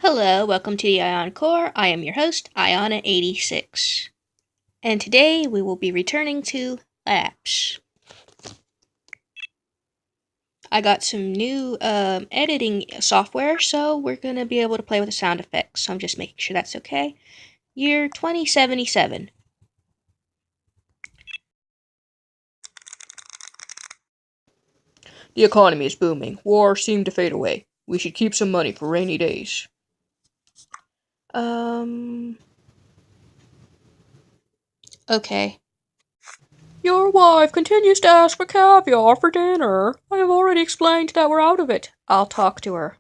Hello, welcome to the Ion Core. I am your host, Iona86. And today we will be returning to Lapse. I got some new editing software, so we're going to be able to play with the sound effects. So I'm just making sure that's okay. Year 2077. The economy is booming. Wars seem to fade away. We should keep some money for rainy days. Okay. Your wife continues to ask for caviar for dinner. I have already explained that we're out of it. I'll talk to her.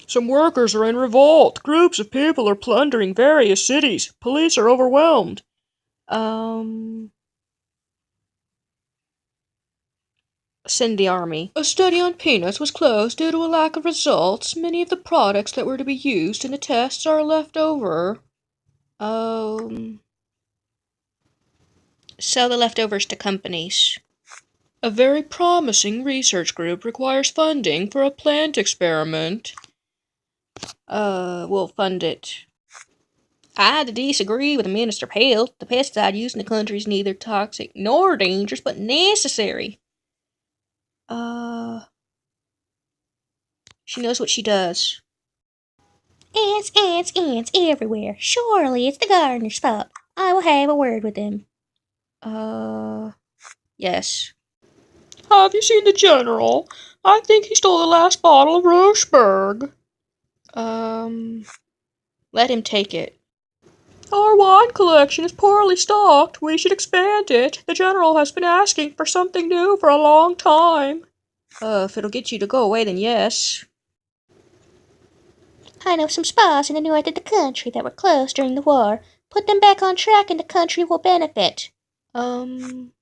Some workers are in revolt. Groups of people are plundering various cities. Police are overwhelmed. Send the army. A study on peanuts was closed due to a lack of results. Many of the products that were to be used in the tests are left over. Sell the leftovers to companies. A very promising research group requires funding for a plant experiment. We'll fund it. I disagree with Minister Pale. The pesticide used in the country is neither toxic nor dangerous, but necessary. She knows what she does. Ants, ants, ants everywhere. Surely it's the gardener's fault. I will have a word with him. Yes. Have you seen the General? I think he stole the last bottle of Rocheberg. Let him take it. Our wine collection is poorly stocked. We should expand it. The General has been asking for something new for a long time. If it'll get you to go away, then yes. I know some spas in the north of the country that were closed during the war. Put them back on track and the country will benefit. No.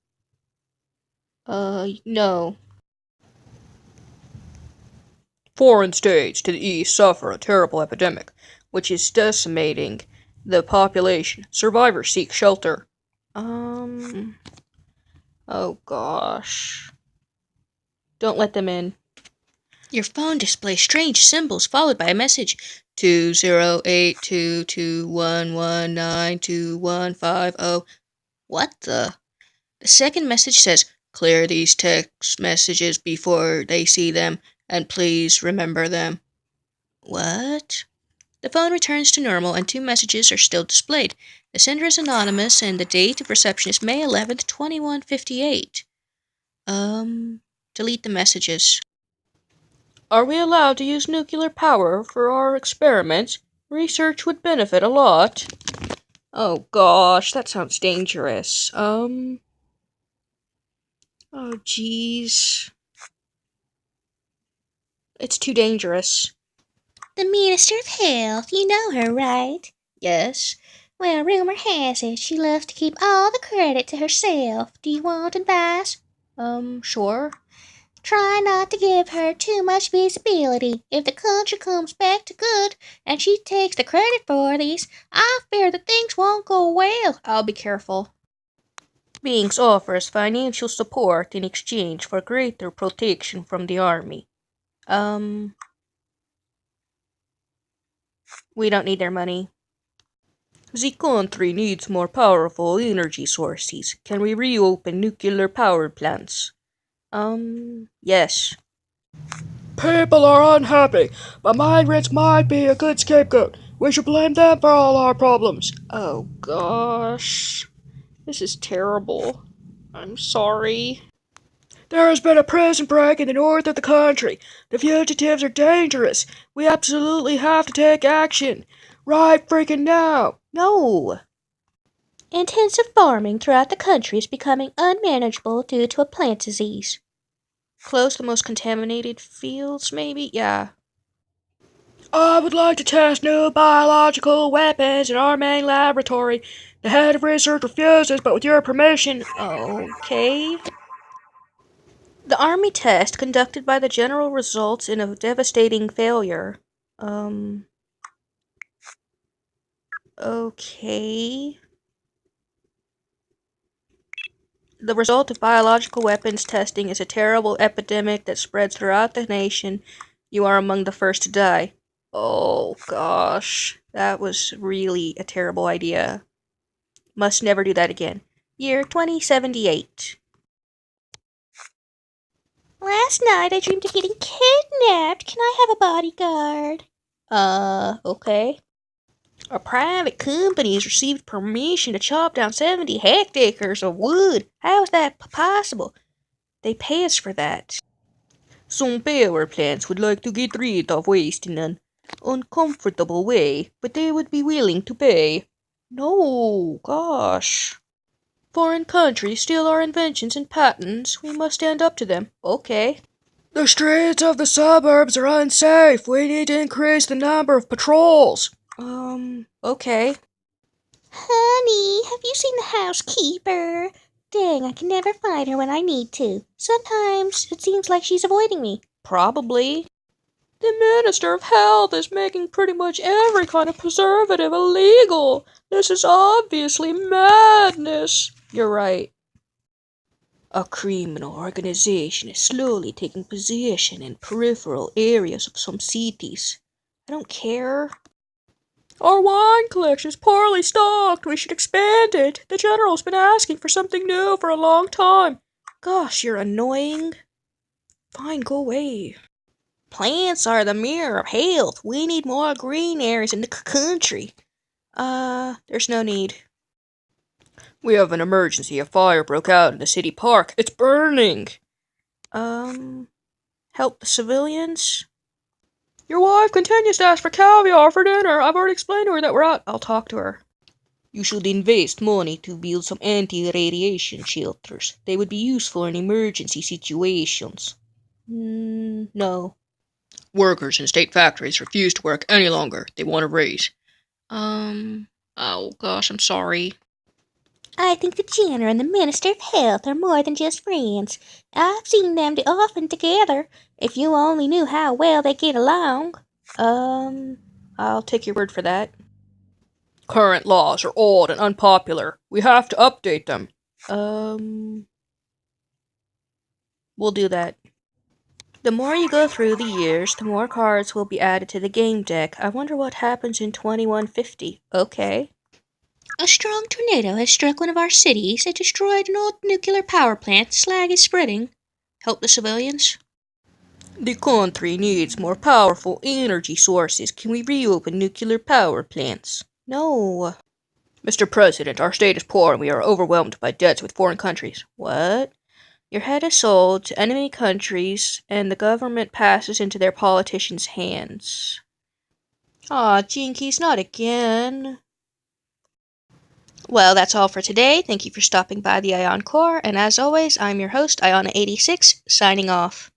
Foreign states to the east suffer a terrible epidemic, which is decimating the population. Survivors seek shelter. Oh gosh. Don't let them in. Your phone displays strange symbols followed by a message. 20822119215. What the? The second message says, clear these text messages before they see them, and please remember them. What? The phone returns to normal and two messages are still displayed. The sender is anonymous and the date of reception is May 11th, 2158. Delete the messages. Are we allowed to use nuclear power for our experiments? Research would benefit a lot. Oh gosh, that sounds dangerous. Oh jeez. It's too dangerous. The Minister of Health, you know her, right? Yes. Well, rumor has it she loves to keep all the credit to herself. Do you want advice? Sure. Try not to give her too much visibility. If the country comes back to good and she takes the credit for these, I fear that things won't go well. I'll be careful. Beings offers financial support in exchange for greater protection from the army. We don't need their money. The country needs more powerful energy sources. Can we reopen nuclear power plants? Yes. People are unhappy, but migrants might be a good scapegoat. We should blame them for all our problems. Oh gosh. This is terrible. I'm sorry. There has been a prison break in the north of the country. The fugitives are dangerous. We absolutely have to take action. Right freaking now. No. Intensive farming throughout the country is becoming unmanageable due to a plant disease. Close the most contaminated fields, maybe? Yeah. I would like to test new biological weapons in our main laboratory. The head of research refuses, but with your permission. Okay. The army test conducted by the general results in a devastating failure. Okay. The result of biological weapons testing is a terrible epidemic that spreads throughout the nation. You are among the first to die. Oh gosh, that was really a terrible idea. Must never do that again. Year 2078. Last night I dreamed of getting kidnapped. Can I have a bodyguard? Okay. A private company has received permission to chop down 70 hectares of wood. How is that possible? They pay us for that. Some power plants would like to get rid of waste in an uncomfortable way, but they would be willing to pay. No, gosh. Foreign countries steal our inventions and patents. We must stand up to them. Okay. The streets of the suburbs are unsafe. We need to increase the number of patrols. Okay. Honey, have you seen the housekeeper? Dang, I can never find her when I need to. Sometimes it seems like she's avoiding me. Probably. The Minister of Health is making pretty much every kind of preservative illegal. This is obviously madness. You're right. A criminal organization is slowly taking possession in peripheral areas of some cities. I don't care. Our wine collection is poorly stocked. We should expand it. The General's been asking for something new for a long time. Gosh, you're annoying. Fine, go away. Plants are the mirror of health. We need more green areas in the country. There's no need. We have an emergency. A fire broke out in the city park. It's burning. Help the civilians? Your wife continues to ask for caviar for dinner. I've already explained to her that we're out. I'll talk to her. You should invest money to build some anti-radiation shelters. They would be useful in emergency situations. No. Workers in state factories refuse to work any longer. They want a raise. Oh gosh, I'm sorry. I think the General and the Minister of Health are more than just friends. I've seen them too often together. If you only knew how well they get along. I'll take your word for that. Current laws are old and unpopular. We have to update them. We'll do that. The more you go through the years, the more cards will be added to the game deck. I wonder what happens in 2150. Okay. A strong tornado has struck one of our cities. It destroyed an old nuclear power plant. Slag is spreading. Help the civilians? The country needs more powerful energy sources. Can we reopen nuclear power plants? No. Mr. President, our state is poor and we are overwhelmed by debts with foreign countries. What? Your head is sold to enemy countries, and the government passes into their politicians' hands. Aw, Jinkies, not again. Well, that's all for today. Thank you for stopping by the Ion Core, and as always, I'm your host, Iona86, signing off.